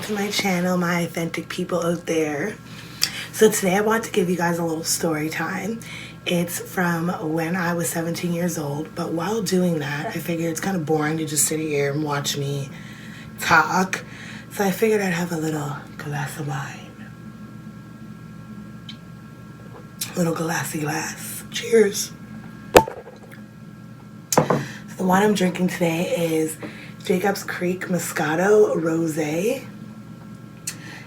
back to my channel, my authentic people out there. So today I want to give you guys a little story time. It's from when I was 17 years old, but while doing that, I figured it's kind of boring to just sit here and watch me talk. So I figured I'd have a little glass of wine. Little glassy glass. Cheers. The wine I'm drinking today is Jacob's Creek Moscato Rosé.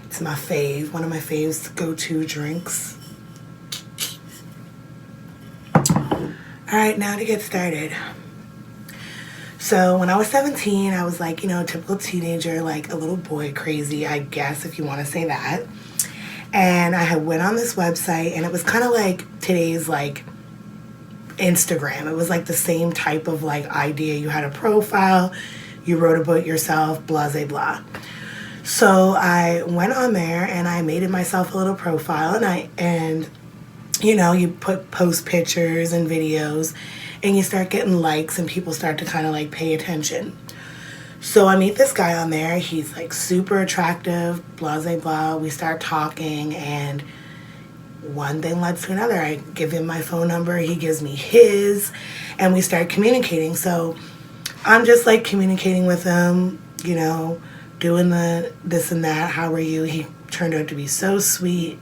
It's my fave, one of my faves go-to drinks. Alright, now to get started. So when I was 17, I was like, a typical teenager, like a little boy crazy, I guess, if you want to say that. And I had went on this website, and it was kind of like today's, like, Instagram. It was like the same type of, like, idea. You had a profile, you wrote about yourself, blah, blah, blah. So I went on there and I made myself a little profile, and you post pictures and videos, and you start getting likes, and people start to kind of like pay attention. So I meet this guy on there. He's like super attractive, blah, blah, blah. We start talking, and one thing led to another. I give him my phone number, he gives me his, and we start communicating. So I'm just like communicating with him, doing the this and that. How are you? He turned out to be so sweet,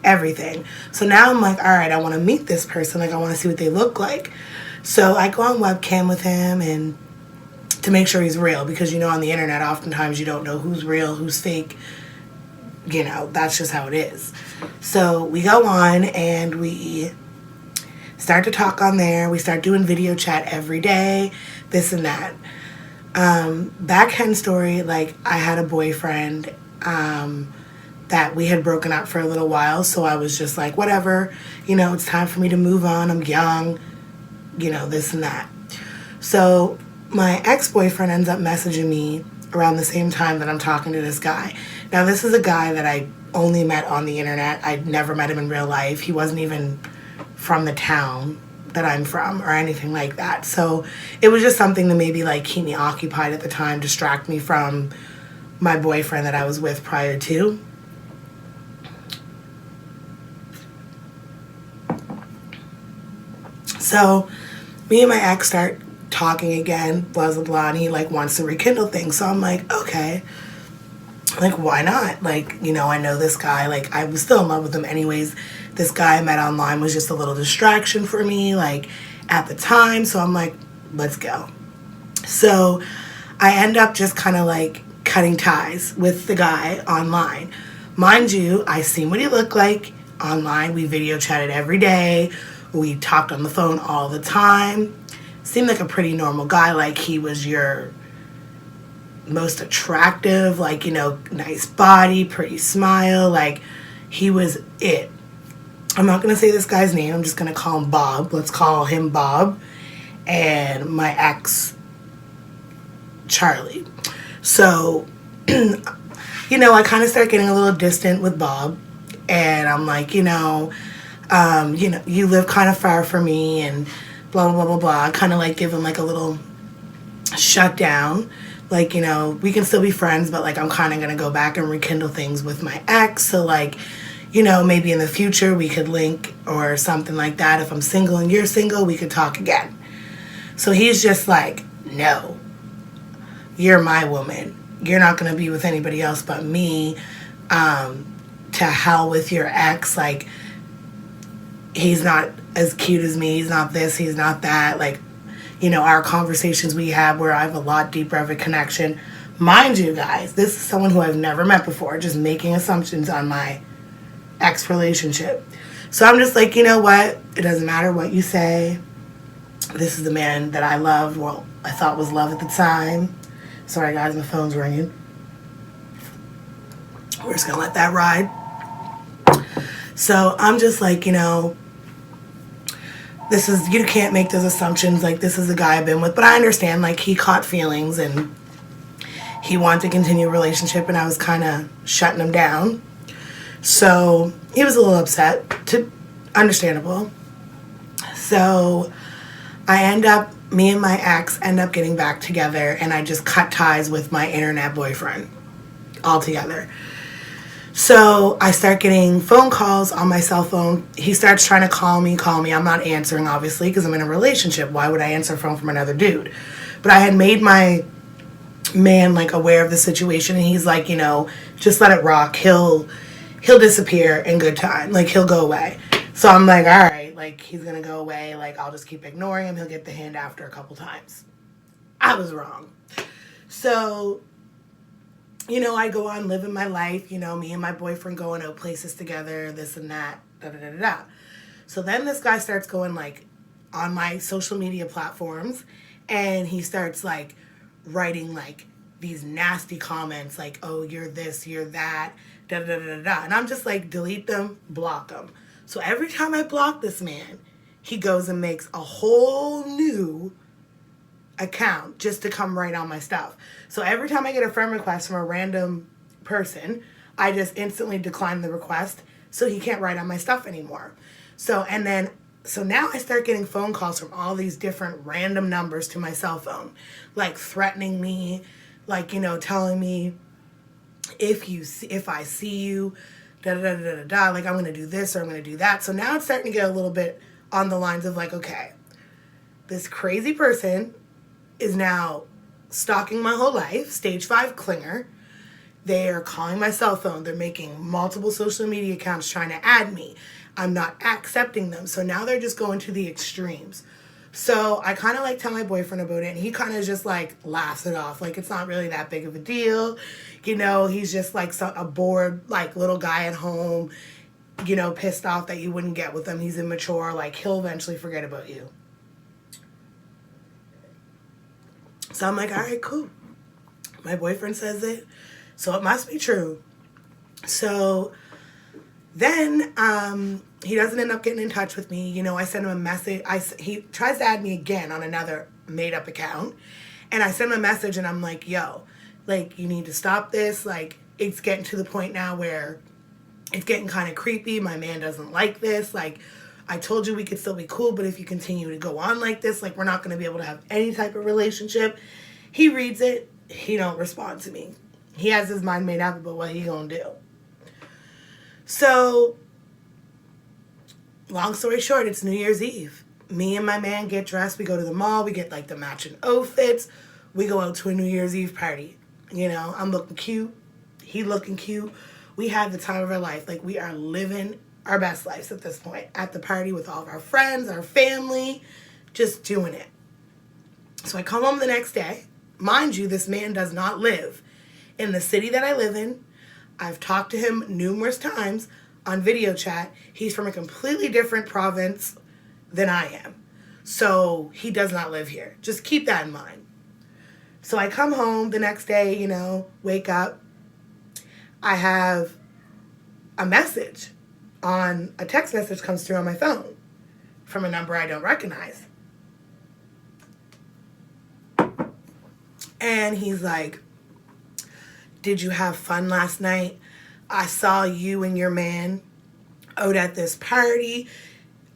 everything. So now I'm like, all right, I want to meet this person. Like, I want to see what they look like. So I go on webcam with him and to make sure he's real, because on the internet oftentimes you don't know who's real, who's fake. That's just how it is. So we go on and we start to talk on there. We start doing video chat every day, this and that. Backhand story, like, I had a boyfriend that we had broken up for a little while, so I was just like, whatever, it's time for me to move on. I'm young, this and that. So my ex-boyfriend ends up messaging me around the same time that I'm talking to this guy. Now, this is a guy that I only met on the internet. I'd never met him in real life. He wasn't even from the town that I'm from or anything like that. So it was just something to maybe like keep me occupied at the time, distract me from my boyfriend that I was with prior to. So me and my ex start talking again, blah, blah, blah, and he like wants to rekindle things. So I'm like, okay, like, why not? Like, I know this guy, like, I was still in love with him anyways. This guy I met online was just a little distraction for me, like, at the time. So I'm like, let's go. So I end up just kind of like cutting ties with the guy online. Mind you, I seen what he looked like online. We video chatted every day. We talked on the phone all the time. Seemed like a pretty normal guy. Like, he was your most attractive, like, nice body, pretty smile. Like, he was it. I'm not going to say this guy's name. I'm just going to call him Bob. Let's call him Bob. And my ex, Charlie. So, I kind of start getting a little distant with Bob. And I'm like, you live kind of far from me and blah, blah, blah, blah. I kind of like give him like a little shutdown. Like, we can still be friends, but like I'm kind of going to go back and rekindle things with my ex. So like, maybe in the future we could link or something like that. If I'm single and you're single, we could talk again. So he's just like, no, you're my woman. You're not going to be with anybody else but me. To hell with your ex. Like, he's not as cute as me. He's not this. He's not that. Like, our conversations we have where I have a lot deeper of a connection. Mind you, guys, this is someone who I've never met before, just making assumptions on my ex relationship. So I'm just like, you know what? It doesn't matter what you say. This is the man that I loved. Well, I thought was love at the time. Sorry, guys, my phone's ringing. We're just going to let that ride. So I'm just like, you can't make those assumptions. Like, this is the guy I've been with. But I understand, like, he caught feelings and he wanted to continue a relationship, and I was kind of shutting him down. So he was a little upset. Understandable. So me and my ex end up getting back together, and I just cut ties with my internet boyfriend altogether. So I start getting phone calls on my cell phone. He starts trying to call me. I'm not answering, obviously, because I'm in a relationship. Why would I answer a phone from another dude? But I had made my man like aware of the situation, and he's like, just let it rock. He'll disappear in good time. Like, he'll go away. So I'm like, all right, like, he's gonna go away. Like, I'll just keep ignoring him. He'll get the hint after a couple times. I was wrong. So, I go on living my life. Me and my boyfriend going out places together, this and that, da da da da da. So then this guy starts going like on my social media platforms, and he starts like writing like these nasty comments like, oh, you're this, you're that, da da da da da. And I'm just like, delete them, block them. So every time I block this man, he goes and makes a whole new account just to come right on my stuff. So every time I get a friend request from a random person, I just instantly decline the request so he can't write on my stuff anymore. So now I start getting phone calls from all these different random numbers to my cell phone, like threatening me, like, telling me if I see you, da da da da da, like I'm going to do this or I'm going to do that. So now it's starting to get a little bit on the lines of like, okay, this crazy person is now stalking my whole life, stage 5 clinger. They are calling my cell phone. They're making multiple social media accounts trying to add me. I'm not accepting them. So now they're just going to the extremes. So I kind of like tell my boyfriend about it, and he kind of just like laughs it off. Like, it's not really that big of a deal. He's just like a bored like little guy at home, pissed off that you wouldn't get with him. He's immature. Like, he'll eventually forget about you. So I'm like, all right, cool. My boyfriend says it, so it must be true. So then he doesn't end up getting in touch with me. I send him a message. He tries to add me again on another made-up account. And I send him a message, and I'm like, yo, like, you need to stop this. Like, it's getting to the point now where it's getting kind of creepy. My man doesn't like this. Like, I told you we could still be cool, but if you continue to go on like this, like, we're not going to be able to have any type of relationship. He reads it. He don't respond to me. He has his mind made up about what he going to do. So, long story short, it's New Year's Eve. Me and my man get dressed. We go to the mall. We get, like, the matching outfits. We go out to a New Year's Eve party. I'm looking cute. He looking cute. We had the time of our life. Like, we are living our best lives at this point. At the party with all of our friends, our family, just doing it. So I come home the next day. Mind you, this man does not live in the city that I live in. I've talked to him numerous times on video chat. He's from a completely different province than I am. So he does not live here. Just keep that in mind. So I come home the next day, wake up. I have a message a text message comes through on my phone from a number I don't recognize. And he's like, did you have fun last night? I saw you and your man out at this party.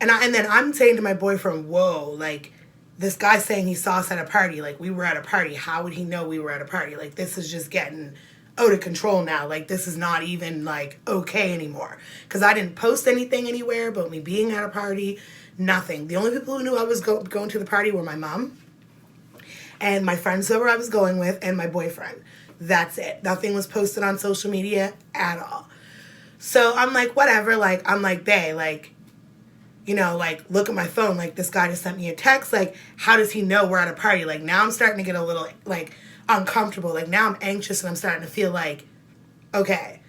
And then I'm saying to my boyfriend, whoa, like, this guy's saying he saw us at a party. Like, we were at a party. How would he know we were at a party? Like, this is just getting out of control now. Like, this is not even, like, okay anymore. Because I didn't post anything anywhere about me being at a party. Nothing. The only people who knew I was going to the party were my mom and my friends who I was going with and my boyfriend. That's it. Nothing was posted on social media at all. So I'm like, whatever. Like, I'm like, bae, like, like, look at my phone. Like, this guy just sent me a text. Like, how does he know we're at a party? Like, now I'm starting to get a little, like, uncomfortable. Like, now I'm anxious and I'm starting to feel like, okay,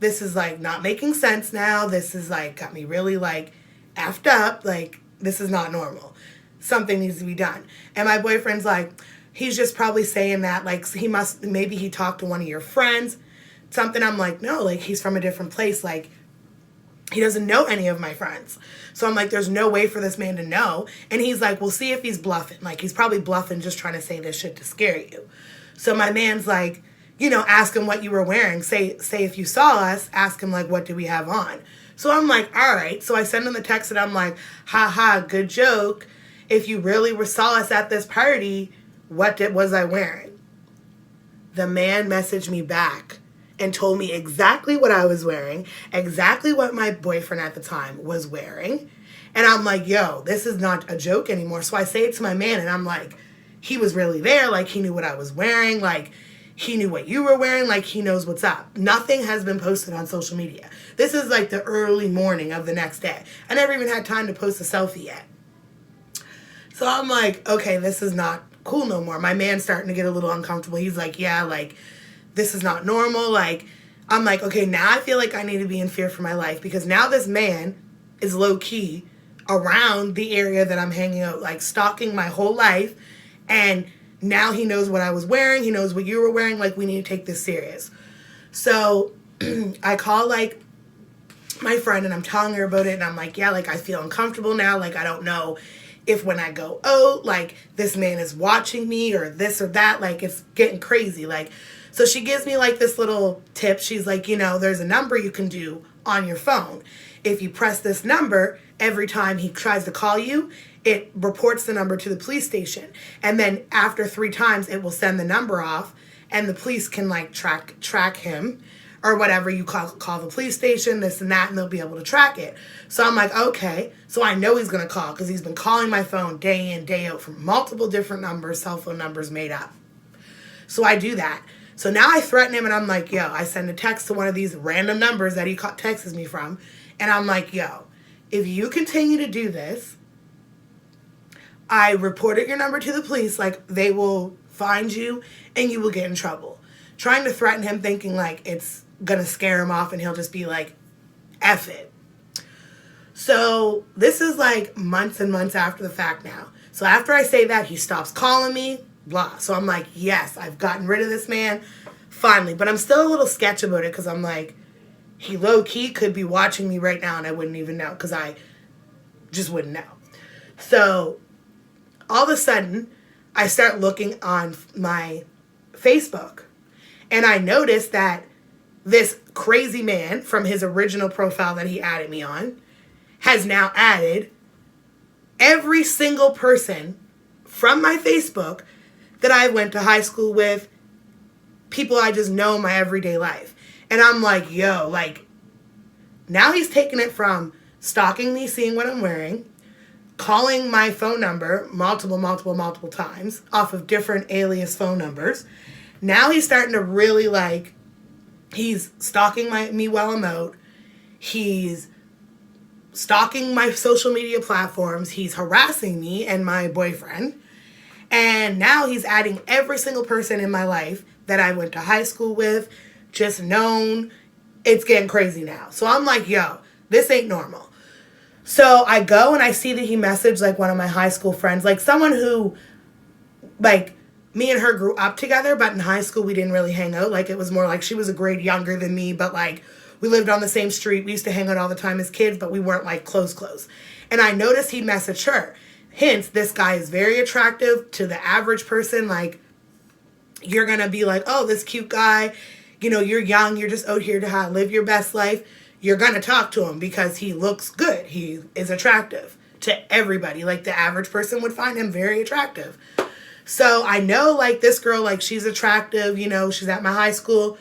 this is, like, not making sense now. This is, like, got me really, like, effed up. Like, this is not normal. Something needs to be done. And my boyfriend's like, he's just probably saying that, like, maybe he talked to one of your friends. Something. I'm like, no, like, he's from a different place. Like, he doesn't know any of my friends. So I'm like, there's no way for this man to know. And he's like, we'll see if he's bluffing. Like, he's probably bluffing, just trying to say this shit to scare you. So my man's like, ask him what you were wearing. Say if you saw us, ask him, like, what do we have on? So I'm like, all right. So I send him the text and I'm like, ha, good joke. If you really saw us at this party, what was I wearing? The man messaged me back and told me exactly what I was wearing, exactly what my boyfriend at the time was wearing. And I'm like, yo, this is not a joke anymore. So I say it to my man, and I'm like, he was really there. Like, he knew what I was wearing. Like, he knew what you were wearing. Like, he knows what's up. Nothing has been posted on social media. This is like the early morning of the next day. I never even had time to post a selfie yet. So I'm like, okay, this is not cool no more. My man's starting to get a little uncomfortable. He's like, yeah, like, this is not normal. Like, I'm like, okay, now I feel like I need to be in fear for my life, because now this man is low key around the area that I'm hanging out, like stalking my whole life. And now he knows what I was wearing. He knows what you were wearing. Like, we need to take this serious. So I call like my friend, and I'm telling her about it. And I'm like, yeah, like, I feel uncomfortable now. Like, I don't know if when I go out, like, this man is watching me or this or that. Like, it's getting crazy. Like, so she gives me like this little tip. She's like, you know, there's a number you can do on your phone. If you press this number, every time he tries to call you, it reports the number to the police station. And then after 3 times, it will send the number off, and the police can like track him or whatever. You call the police station, this and that, and they'll be able to track it. So I'm like, okay. So I know he's going to call, because he's been calling my phone day in, day out from multiple different numbers, cell phone numbers made up. So I do that. So now I threaten him, and I'm like, yo, I send a text to one of these random numbers that he texts me from. And I'm like, yo, if you continue to do this, I reported your number to the police. Like, they will find you and you will get in trouble. Trying to threaten him, thinking like it's going to scare him off and he'll just be like, F it. So this is like months and months after the fact now. So after I say that, he stops calling me, blah. So I'm like, yes, I've gotten rid of this man, finally. But I'm still a little sketch about it, because I'm like, he low-key could be watching me right now and I wouldn't even know, because I just wouldn't know. So all of a sudden, I start looking on my Facebook, and I noticed that this crazy man from his original profile that he added me on has now added every single person from my Facebook that I went to high school with, people I just know in my everyday life. And I'm like, yo, like, now he's taking it from stalking me, seeing what I'm wearing, calling my phone number multiple times off of different alias phone numbers. Now he's starting to really, like, he's stalking me while I'm out. He's stalking my social media platforms. He's harassing me and my boyfriend. And now he's adding every single person in my life that I went to high school with, just known. It's getting crazy now. So I'm like, yo, this ain't normal. So I go and I see that he messaged like one of my high school friends, like someone who, like, me and her grew up together, but in high school we didn't really hang out. Like, it was more like she was a grade younger than me, but like we lived on the same street. We used to hang out all the time as kids, but we weren't like close. And I noticed he messaged her. Hence, this guy is very attractive to the average person. Like, you're going to be like, oh, this cute guy, you know, you're young, you're just out here to live your best life. You're going to talk to him because he looks good. He is attractive to everybody. Like, the average person would find him very attractive. So I know, like, this girl, like, she's attractive, you know, she's at my high school.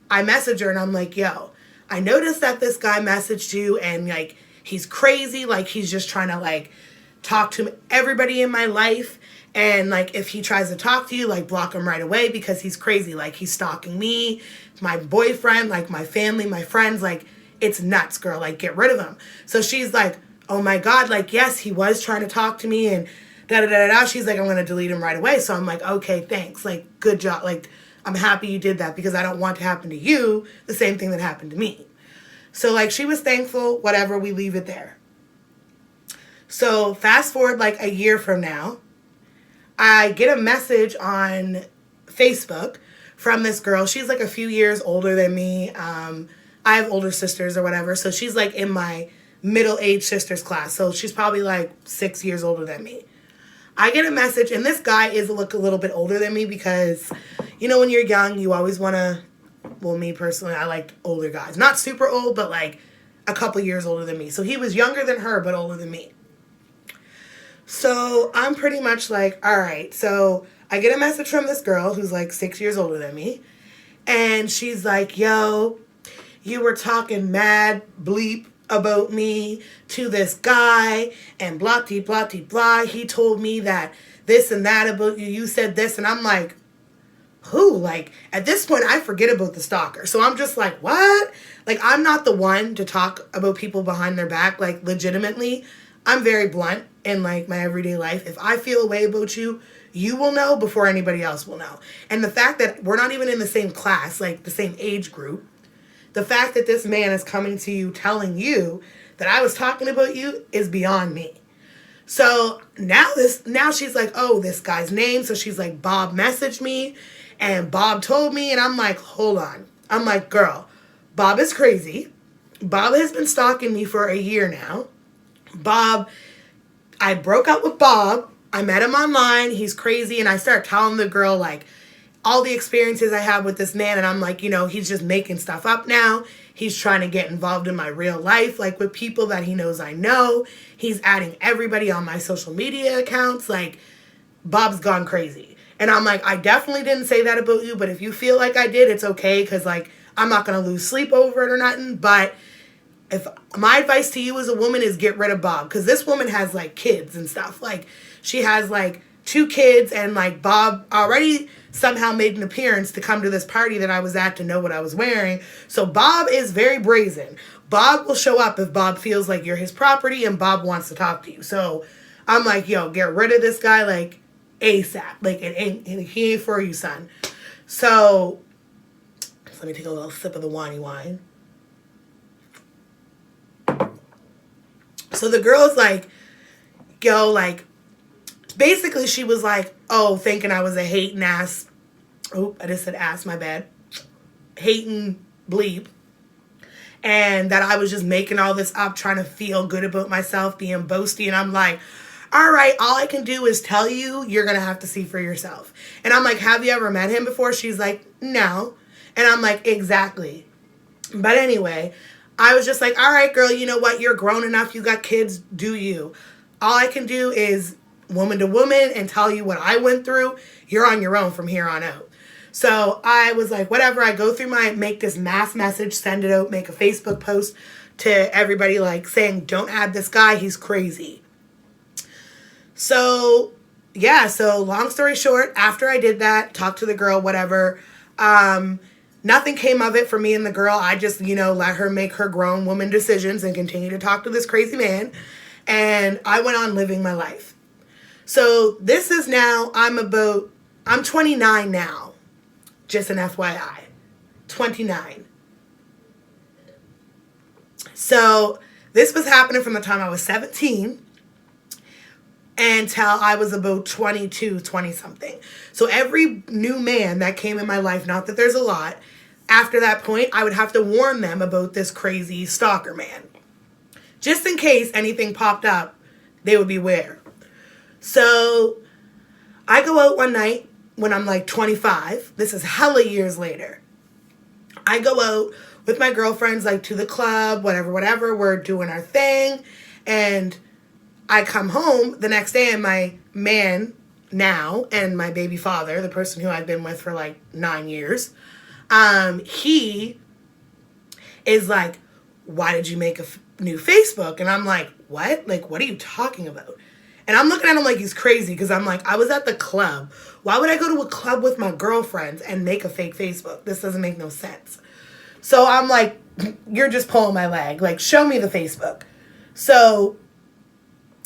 I message her and I'm like, yo, I noticed that this guy messaged you and, like, he's crazy. Like, he's just trying to, like, talk to everybody in my life. And, like, if he tries to talk to you, like, block him right away because he's crazy. Like, he's stalking me, my boyfriend, like, my family, my friends. Like, it's nuts, girl. Like, get rid of him. So she's like, oh, my God. Like, yes, he was trying to talk to me and da-da-da-da-da. She's like, I'm going to delete him right away. So I'm like, okay, thanks. Like, good job. Like, I'm happy you did that because I don't want to happen to you the same thing that happened to me. So, like, she was thankful. Whatever, we leave it there. So fast forward like a year from now, I get a message on Facebook from this girl. She's like a few years older than me. I have older sisters or whatever. So she's like in my middle-aged sisters class. So she's probably like 6 years older than me. I get a message, and this guy is a little bit older than me because, you know, when you're young, you always want to, well, me personally, I liked older guys. Not super old, but like a couple years older than me. So he was younger than her, but older than me. So I'm pretty much like, all right. So I get a message from this girl who's like 6 years older than me. And she's like, yo, you were talking mad bleep about me to this guy and blah, de, blah, de, blah. He told me that this and that about you. You said this. And I'm like, who? Like, at this point, I forget about the stalker. So I'm just like, what? Like, I'm not the one to talk about people behind their back. Like, legitimately, I'm very blunt in, like, my everyday life. If I feel a way about you, you will know before anybody else will know. And the fact that we're not even in the same class, like, the same age group, the fact that this man is coming to you telling you that I was talking about you is beyond me. So now she's like, oh, this guy's name. So she's like, Bob messaged me and Bob told me. And I'm like, hold on. I'm like, girl, Bob is crazy. Bob has been stalking me for a year now. I broke up with Bob. I met him online. He's crazy. And I start telling the girl, like, all the experiences I have with this man. And I'm like, he's just making stuff up now. He's trying to get involved in my real life, like with people that he knows I know. He's adding everybody on my social media accounts. Like, Bob's gone crazy. And I'm like, I definitely didn't say that about you, but if you feel like I did, it's okay, because, like, I'm not going to lose sleep over it or nothing. But if my advice to you as a woman is get rid of Bob, because this woman has, like, kids and stuff. Like, she has, like, 2 kids, and, like, Bob already somehow made an appearance to come to this party that I was at to know what I was wearing. So Bob is very brazen. Bob will show up if Bob feels like you're his property and Bob wants to talk to you. So I'm like, yo, get rid of this guy, like, ASAP. Like, he ain't for you, son. So let me take a little sip of the wine. So the girl's like, yo, like, basically she was like, oh, thinking I was a hating ass. Oh, I just said ass, my bad. Hating bleep. And that I was just making all this up, trying to feel good about myself, being boasty. And I'm like, all right, all I can do is tell you, you're going to have to see for yourself. And I'm like, have you ever met him before? She's like, no. And I'm like, exactly. But anyway, I was just like, all right, girl, you know what? You're grown enough. You got kids. Do you? All I can do is woman to woman and tell you what I went through. You're on your own from here on out. So I was like, whatever. I go through make this mass message, send it out, make a Facebook post to everybody, like, saying, don't add this guy. He's crazy. So, yeah. So long story short, after I did that, talked to the girl, whatever, nothing came of it for me and the girl. I just, let her make her grown woman decisions and continue to talk to this crazy man. And I went on living my life. So this is now, I'm 29 now. Just an FYI. 29. So this was happening from the time I was 17 until I was about 22, 20 something. So every new man that came in my life, not that there's a lot, after that point, I would have to warn them about this crazy stalker man. Just in case anything popped up, they would be aware. So I go out one night when I'm like 25. This is hella years later. I go out with my girlfriends, like, to the club, whatever. We're doing our thing. And I come home the next day and my man now and my baby father, the person who I've been with for like 9 years, he is like, why did you make a new Facebook? And I'm like, what? Like, what are you talking about? And I'm looking at him like he's crazy because I'm like, I was at the club. Why would I go to a club with my girlfriends and make a fake Facebook? This doesn't make no sense. So I'm like, you're just pulling my leg. Like, show me the Facebook. So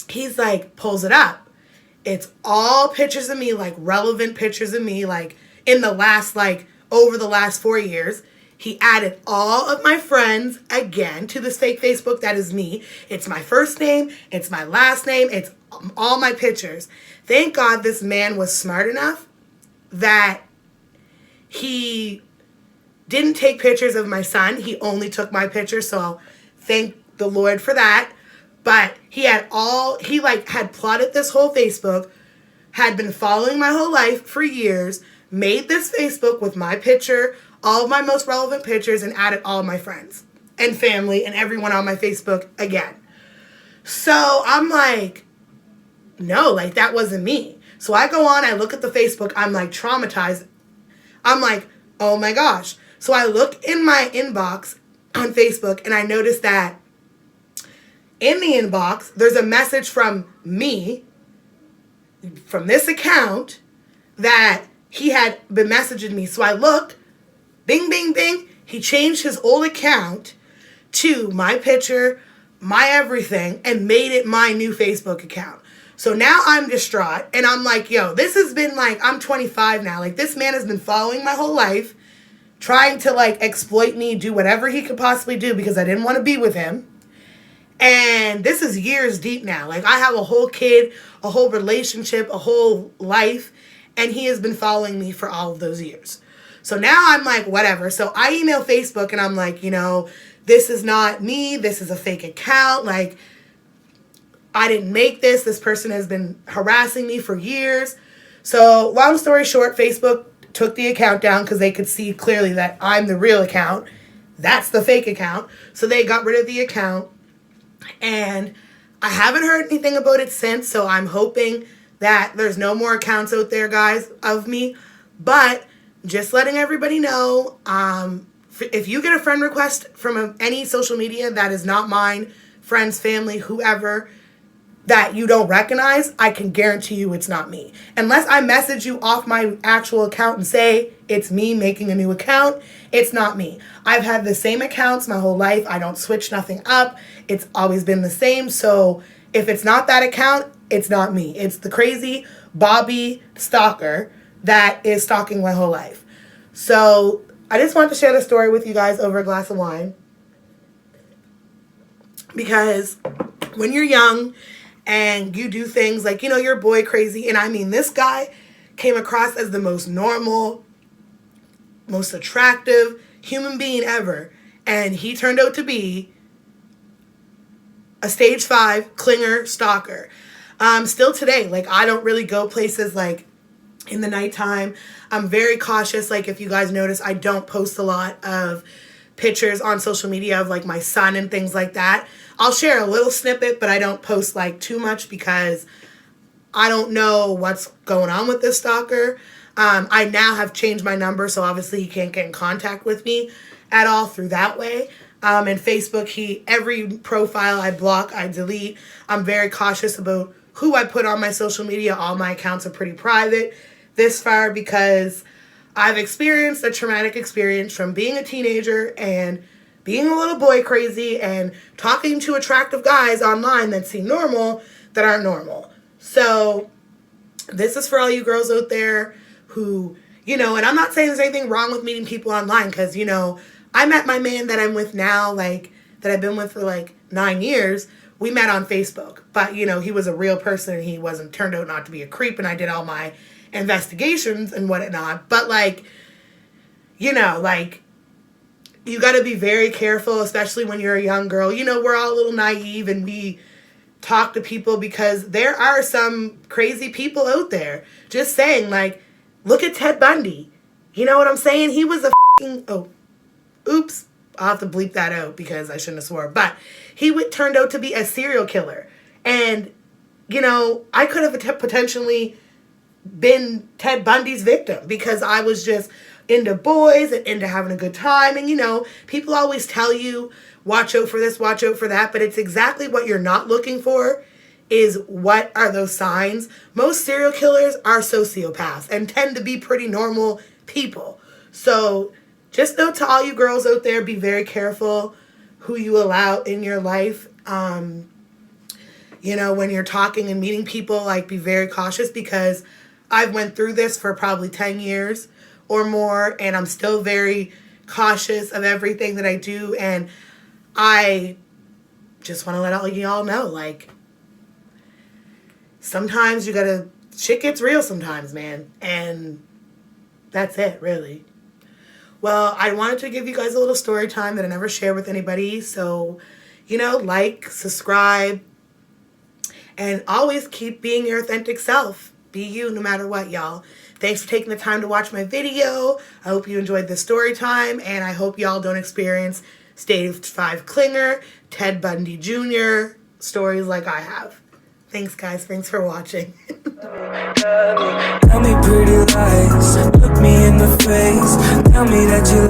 he's like, pulls it up. It's all pictures of me, like relevant pictures of me, like in the last, like over the last 4 years. He added all of my friends again to this fake Facebook that is me. It's my first name. It's my last name. It's all my pictures. Thank God this man was smart enough that he didn't take pictures of my son. He only took my pictures. So I'll thank the Lord for that. But he had plotted this whole Facebook, had been following my whole life for years, made this Facebook with my picture, all of my most relevant pictures, and added all of my friends and family and everyone on my Facebook again. So I'm like, no, like, that wasn't me. So I go on, I look at the Facebook, I'm like traumatized. I'm like, Oh my gosh. So I look in my inbox on Facebook and I notice that in the inbox, there's a message from me, from this account, that he had been messaging me. So I look, bing, bing, bing. He changed his old account to my picture, my everything, and made it my new Facebook account. So now I'm distraught, and I'm like, yo, this has been like, I'm 25 now. Like, this man has been following my whole life, trying to, like, exploit me, do whatever he could possibly do because I didn't want to be with him. And this is years deep now. Like, I have a whole kid, a whole relationship, a whole life, and he has been following me for all of those years. So now I'm like, whatever. So I email Facebook, and I'm like, you know, this is not me. This is a fake account. Like, I didn't make this. This person has been harassing me for years. So long story short, Facebook took the account down because they could see clearly that I'm the real account. That's the fake account. So they got rid of the account. And I haven't heard anything about it since. So I'm hoping that there's no more accounts out there, guys, of me. But just letting everybody know, if you get a friend request from any social media that is not mine, friends, family, whoever, that you don't recognize, I can guarantee you it's not me. Unless I message you off my actual account and say it's me making a new account, it's not me. I've had the same accounts my whole life. I don't switch nothing up. It's always been the same. So if it's not that account, it's not me. It's the crazy Bobby Stalker that is stalking my whole life. So I just wanted to share the story with you guys over a glass of wine. Because when you're young and you do things like, you know, you're boy crazy. And I mean, this guy came across as the most normal, most attractive human being ever. And he turned out to be a stage 5 clinger stalker. Still today, like, I don't really go places like in the nighttime. I'm very cautious. Like, if you guys notice, I don't post a lot of pictures on social media of like my son and things like that. I'll share a little snippet, but I don't post like too much because I don't know what's going on with this stalker. I now have changed my number, so obviously he can't get in contact with me at all through that way. And Facebook, every profile I block, I delete. I'm very cautious about who I put on my social media. All my accounts are pretty private this far because I've experienced a traumatic experience from being a teenager and being a little boy crazy and talking to attractive guys online that seem normal that aren't normal. So this is for all you girls out there who, you know, and I'm not saying there's anything wrong with meeting people online because, you know, I met my man that I'm with now, like, that I've been with for like 9 years. We met on Facebook, but, you know, he was a real person and he turned out not to be a creep, and I did all my investigations and whatnot. But, like, you know, like, you got to be very careful, especially when you're a young girl. You know, we're all a little naive and we talk to people because there are some crazy people out there. Just saying, like, look at Ted Bundy. You know what I'm saying? He was a oops. I'll have to bleep that out because I shouldn't have swore. But he turned out to be a serial killer. And, you know, I could have potentially been Ted Bundy's victim because I was just into boys and into having a good time. And, you know, people always tell you, watch out for this, watch out for that. But it's exactly what you're not looking for is what are those signs. Most serial killers are sociopaths and tend to be pretty normal people. So just note to all you girls out there, be very careful who you allow in your life. You know, when you're talking and meeting people, like, be very cautious because I've went through this for probably 10 years or more, and I'm still very cautious of everything that I do. And I just want to let all y'all know, like, sometimes shit gets real sometimes, man. And that's it, really. Well, I wanted to give you guys a little story time that I never share with anybody. So, you know, like, subscribe, and always keep being your authentic self. Be you no matter what, y'all. Thanks for taking the time to watch my video. I hope you enjoyed the story time, and I hope y'all don't experience Stage 5 Clinger, Ted Bundy Jr. stories like I have. Thanks, guys. Thanks for watching. Tell me pretty lies, look me in the face. Tell me me that you